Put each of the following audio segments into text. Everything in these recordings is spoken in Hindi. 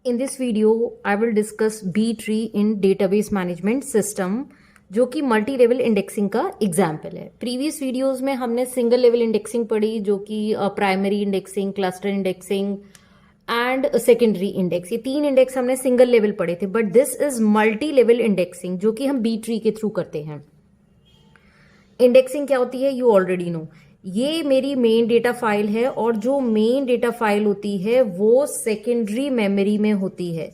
In this video, I will discuss B tree in database management system, जो कि मल्टी लेवल इंडेक्सिंग का एग्जाम्पल है। प्रीवियस वीडियोस में हमने सिंगल लेवल इंडेक्सिंग पढ़ी, जो कि primary indexing, cluster indexing and secondary index, ये तीन इंडेक्स हमने सिंगल लेवल पढ़े थे। But this is multi level indexing, जो कि हम बी ट्री के थ्रू करते हैं। इंडेक्सिंग क्या होती है, यू ऑलरेडी नो। ये मेरी मेन डेटा फाइल है और जो मेन डेटा फाइल होती है वो सेकेंडरी मेमोरी में होती है।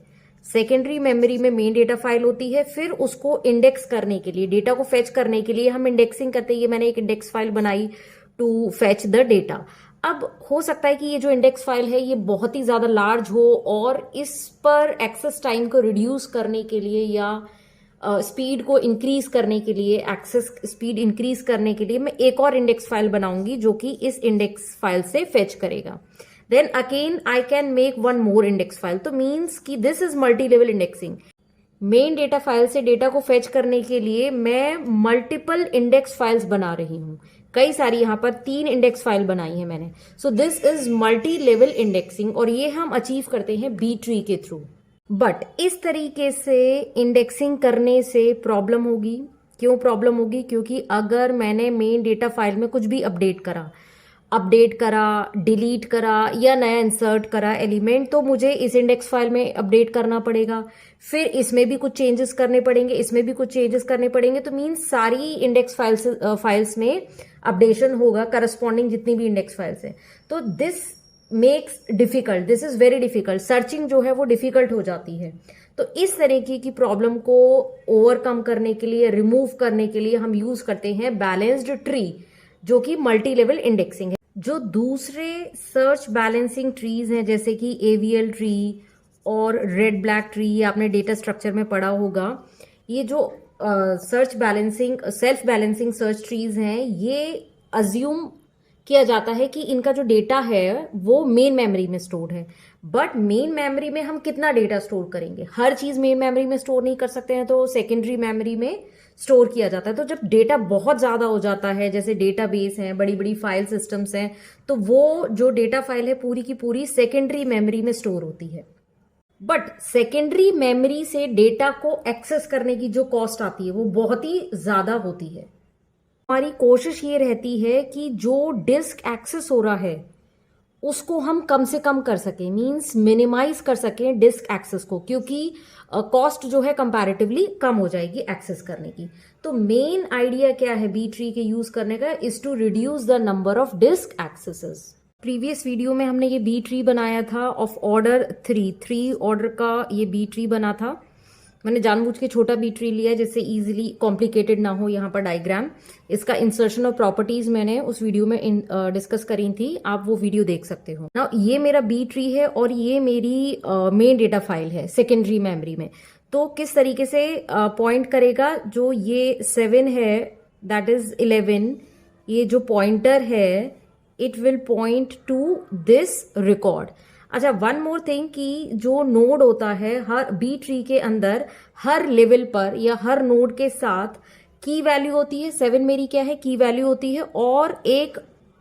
सेकेंडरी मेमोरी में मेन डेटा फाइल होती है, फिर उसको इंडेक्स करने के लिए, डेटा को फेच करने के लिए हम इंडेक्सिंग करते हैं। ये मैंने एक इंडेक्स फाइल बनाई टू फेच द डेटा। अब हो सकता है कि ये जो इंडेक्स फाइल है ये बहुत ही ज्यादा लार्ज हो और इस पर एक्सेस टाइम को रिड्यूस करने के लिए या स्पीड को इंक्रीज करने के लिए, एक्सेस स्पीड इंक्रीज करने के लिए मैं एक और इंडेक्स फाइल बनाऊंगी जो कि इस इंडेक्स फाइल से फेच करेगा। Then again I can make one more index file. तो मीन्स कि this is multi level indexing. Main data file से डेटा को फेच करने के लिए मैं मल्टीपल इंडेक्स फाइल्स बना रही हूं। कई सारी, यहां पर 3 इंडेक्स फाइल बनाई है मैंने। So this is multi level indexing और ये हम अचीव करते हैं बी ट्री के थ्रू। बट इस तरीके से इंडेक्सिंग करने से प्रॉब्लम होगी। क्यों प्रॉब्लम होगी? क्योंकि अगर मैंने मेन डेटा फाइल में कुछ भी अपडेट करा, डिलीट करा या नया इंसर्ट करा एलिमेंट, तो मुझे इस इंडेक्स फाइल में अपडेट करना पड़ेगा। फिर इसमें भी कुछ चेंजेस करने पड़ेंगे, इसमें भी कुछ चेंजेस करने पड़ेंगे। तो मीन्स सारी इंडेक्स फाइल्स में अपडेशन होगा, करस्पॉन्डिंग जितनी भी इंडेक्स फाइल्स है। तो this makes difficult, this is very difficult. Searching जो है वो डिफिकल्ट हो जाती है। तो इस तरीके की प्रॉब्लम को ओवरकम करने के लिए, रिमूव करने के लिए हम यूज करते हैं बैलेंस्ड ट्री, जो कि मल्टी लेवल इंडेक्सिंग है। जो दूसरे सर्च बैलेंसिंग ट्रीज हैं, जैसे कि एवीएल ट्री और रेड ब्लैक ट्री, आपने डेटा स्ट्रक्चर में पढ़ा होगा। ये जो search balancing, self balancing search trees हैं, ये अज्यूम किया जाता है कि इनका जो डेटा है वो मेन मेमोरी में स्टोर है। बट मेन मेमोरी में हम कितना डेटा स्टोर करेंगे? हर चीज मेन मेमोरी में स्टोर नहीं कर सकते हैं, तो सेकेंडरी मेमोरी में स्टोर किया जाता है। तो जब डेटा बहुत ज्यादा हो जाता है, जैसे डेटाबेस है, बड़ी बड़ी फाइल सिस्टम्स हैं, तो वो जो डेटा फाइल है पूरी की पूरी सेकेंडरी मेमोरी में स्टोर होती है। बट सेकेंडरी मेमोरी से डेटा को एक्सेस करने की जो कॉस्ट आती है वो बहुत ही ज्यादा होती है। हमारी कोशिश ये रहती है कि जो डिस्क एक्सेस हो रहा है उसको हम कम से कम कर सकें, मींस मिनिमाइज कर सकें डिस्क एक्सेस को, क्योंकि कॉस्ट जो है कंपैरेटिवली कम हो जाएगी एक्सेस करने की। तो मेन आइडिया क्या है बी ट्री के यूज करने का? Is to reduce the number of disk accesses. Previous video में हमने ये बी ट्री बनाया था ऑफ ऑर्डर 3 ऑर्डर का ये बी ट्री बना था। मैंने जानबूझ के छोटा बी ट्री लिया है जिससे इजीली कॉम्प्लिकेटेड ना हो यहाँ पर डायग्राम। इसका इंसर्शन और प्रॉपर्टीज मैंने उस वीडियो में डिस्कस करी थी, आप वो वीडियो देख सकते हो ना। ये मेरा बी ट्री है और ये मेरी मेन डेटा फाइल है सेकेंडरी मेमोरी में। तो किस तरीके से पॉइंट करेगा? जो ये 7 है, दैट इज 11, ये जो पॉइंटर है it will point two this record. अच्छा, वन मोर थिंग कि जो नोड होता है हर बी ट्री के अंदर, हर लेवल पर या हर नोड के साथ की वैल्यू होती है। 7 मेरी क्या है? की वैल्यू होती है। और एक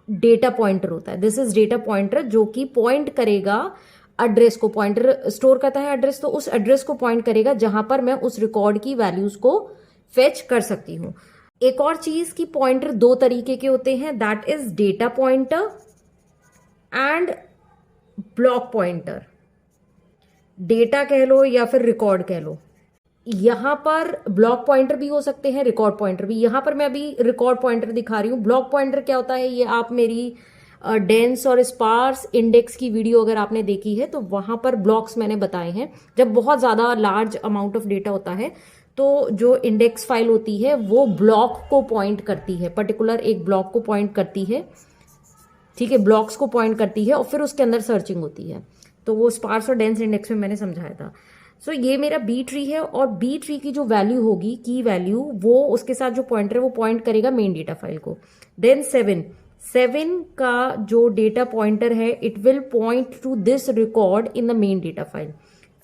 डेटा पॉइंटर होता है, दिस इज डेटा पॉइंटर, जो कि पॉइंट करेगा एड्रेस को। पॉइंटर स्टोर करता है एड्रेस, तो उस एड्रेस को पॉइंट करेगा जहां पर मैं उस रिकॉर्ड की वैल्यूज को फेच कर सकती हूँ। एक और चीज की पॉइंटर 2 तरीके के होते हैं, that is data pointer and block pointer. Data कह लो या फिर रिकॉर्ड कह लो। यहां पर ब्लॉक पॉइंटर भी हो सकते हैं, रिकॉर्ड पॉइंटर भी। यहां पर मैं अभी रिकॉर्ड पॉइंटर दिखा रही हूं। ब्लॉक पॉइंटर क्या होता है, ये आप मेरी डेंस और स्पार्स इंडेक्स की वीडियो अगर आपने देखी है तो वहां पर ब्लॉक्स मैंने बताए हैं। जब बहुत ज्यादा लार्ज अमाउंट ऑफ डेटा होता है तो जो इंडेक्स फाइल होती है वो ब्लॉक को पॉइंट करती है, पर्टिकुलर एक ब्लॉक को पॉइंट करती है। ठीक है, ब्लॉक्स को पॉइंट करती है और फिर उसके अंदर सर्चिंग होती है। तो वो स्पार्स और डेंस इंडेक्स में मैंने समझाया था। सो ये मेरा बी ट्री है और बी ट्री की जो वैल्यू होगी, की वैल्यू, वो उसके साथ जो पॉइंटर है वो पॉइंट करेगा मेन डेटा फाइल को। देन 7 का जो डेटा पॉइंटर है it will point two this record in the main data file.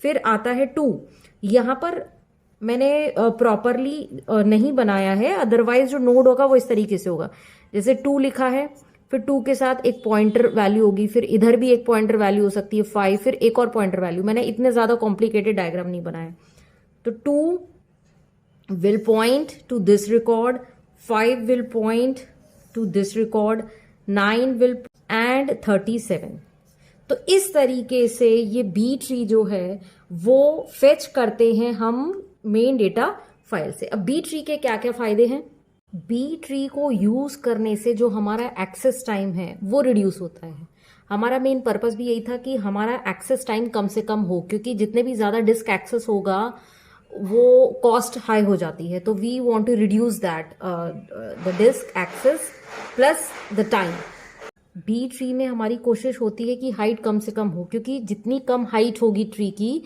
फिर आता है 2। यहां पर मैंने प्रॉपरली नहीं बनाया है, अदरवाइज जो नोड होगा वो इस तरीके से होगा। जैसे 2 लिखा है, फिर 2 के साथ एक पॉइंटर वैल्यू होगी, फिर इधर भी एक पॉइंटर वैल्यू हो सकती है 5, फिर एक और पॉइंटर वैल्यू। मैंने इतने ज़्यादा कॉम्प्लिकेटेड डायग्राम नहीं बनाया। तो 2 will point to this record, 5 will point to this record, 9 will and 37। तो इस तरीके से ये बी ट्री जो है वो फेच करते हैं हम मेन डेटा फाइल से। अब बी ट्री के क्या क्या फायदे हैं? बी ट्री को यूज करने से जो हमारा एक्सेस टाइम है वो रिड्यूस होता है। हमारा मेन पर्पस भी यही था कि हमारा एक्सेस टाइम कम से कम हो, क्योंकि जितने भी ज्यादा डिस्क एक्सेस होगा वो कॉस्ट हाई हो जाती है। तो we want to reduce that the disk access plus the time. B tree में हमारी कोशिश होती है कि हाइट कम से कम हो, क्योंकि जितनी कम हाइट होगी ट्री की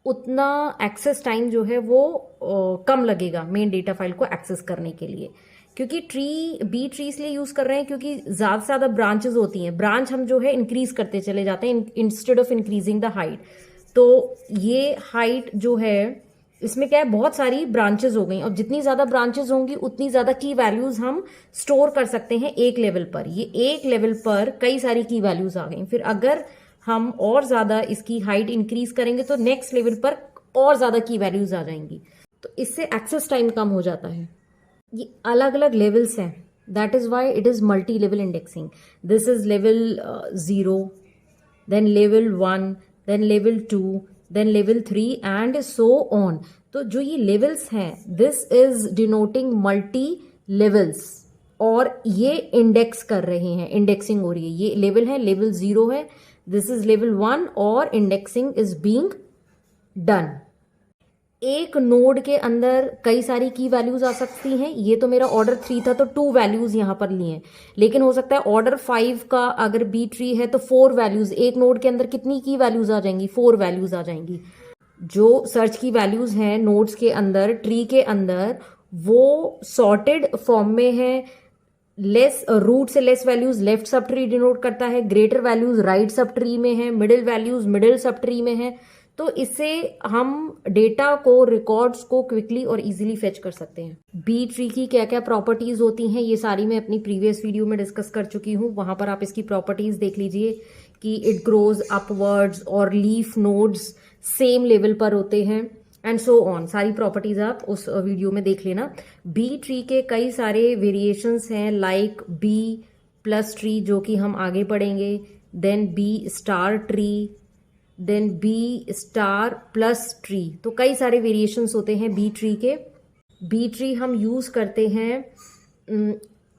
उतना एक्सेस टाइम जो है वो कम लगेगा मेन डेटा फाइल को एक्सेस करने के लिए। क्योंकि बी ट्री इसलिए यूज कर रहे हैं क्योंकि ज्यादा से ज्यादा ब्रांचेस होती हैं, ब्रांच हम जो है इंक्रीज करते चले जाते हैं instead of increasing the height. तो ये हाइट जो है इसमें क्या है, बहुत सारी ब्रांचेस हो गई, और जितनी ज्यादा ब्रांचेस होंगी उतनी ज्यादा की वैल्यूज हम स्टोर कर सकते हैं एक लेवल पर। ये एक लेवल पर कई सारी की वैल्यूज आ गई, फिर अगर हम और ज्यादा इसकी हाइट इंक्रीज करेंगे तो नेक्स्ट लेवल पर और ज्यादा की वैल्यूज आ जाएंगी। तो इससे एक्सेस टाइम कम हो जाता है। ये अलग अलग लेवल्स हैं, that is why it is multi level indexing. This is level 0, then level 1, then level 2, then level 3 and so on. तो जो ये लेवल्स हैं this is denoting multi levels, और ये इंडेक्स कर रहे हैं, इंडेक्सिंग हो रही है। ये लेवल है, लेवल 0 है, दिस इज लेवल 1 और इंडेक्सिंग इज बीइंग डन। एक नोड के अंदर कई सारी की वैल्यूज आ सकती हैं। ये तो मेरा ऑर्डर 3 था तो 2 वैल्यूज यहां पर लिए हैं, लेकिन हो सकता है ऑर्डर 5 का अगर बी ट्री है तो 4 वैल्यूज। एक नोड के अंदर कितनी की वैल्यूज आ जाएंगी? 4 वैल्यूज आ जाएंगी। जो सर्च की वैल्यूज हैं नोड्स के अंदर, ट्री के अंदर, वो सॉर्टेड फॉर्म में है। लेस रूट से less values left sub tree denote करता है, greater values right sub tree में है, middle values middle sub tree में है। तो इससे हम डेटा को, रिकॉर्ड्स को क्विकली और इजीली फेच कर सकते हैं। बी ट्री की क्या क्या प्रॉपर्टीज होती हैं ये सारी मैं अपनी प्रीवियस वीडियो में डिस्कस कर चुकी हूँ, वहां पर आप इसकी प्रॉपर्टीज देख लीजिए कि इट ग्रोज अपवर्ड्स और लीफ नोड्स सेम लेवल पर होते हैं एंड सो ऑन। सारी प्रॉपर्टीज आप उस वीडियो में देख लेना। बी ट्री के कई सारे वेरिएशंस हैं, लाइक बी प्लस ट्री जो कि हम आगे पढ़ेंगे, then B star tree, then B star plus tree. तो कई सारे वेरिएशंस होते हैं बी ट्री के। बी ट्री हम यूज करते हैं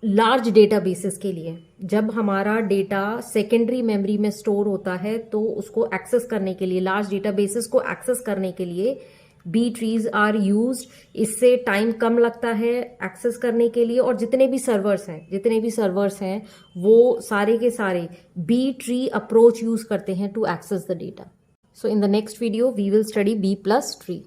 लार्ज डेटाबेसेस के लिए। जब हमारा डेटा सेकेंडरी मेमोरी में स्टोर होता है तो उसको एक्सेस करने के लिए, लार्ज डेटाबेसेस को एक्सेस करने के लिए बी ट्रीज आर यूज्ड। इससे टाइम कम लगता है एक्सेस करने के लिए, और जितने भी सर्वर्स हैं वो सारे के सारे बी ट्री अप्रोच यूज करते हैं to access the data. So in the next video we will study B plus tree.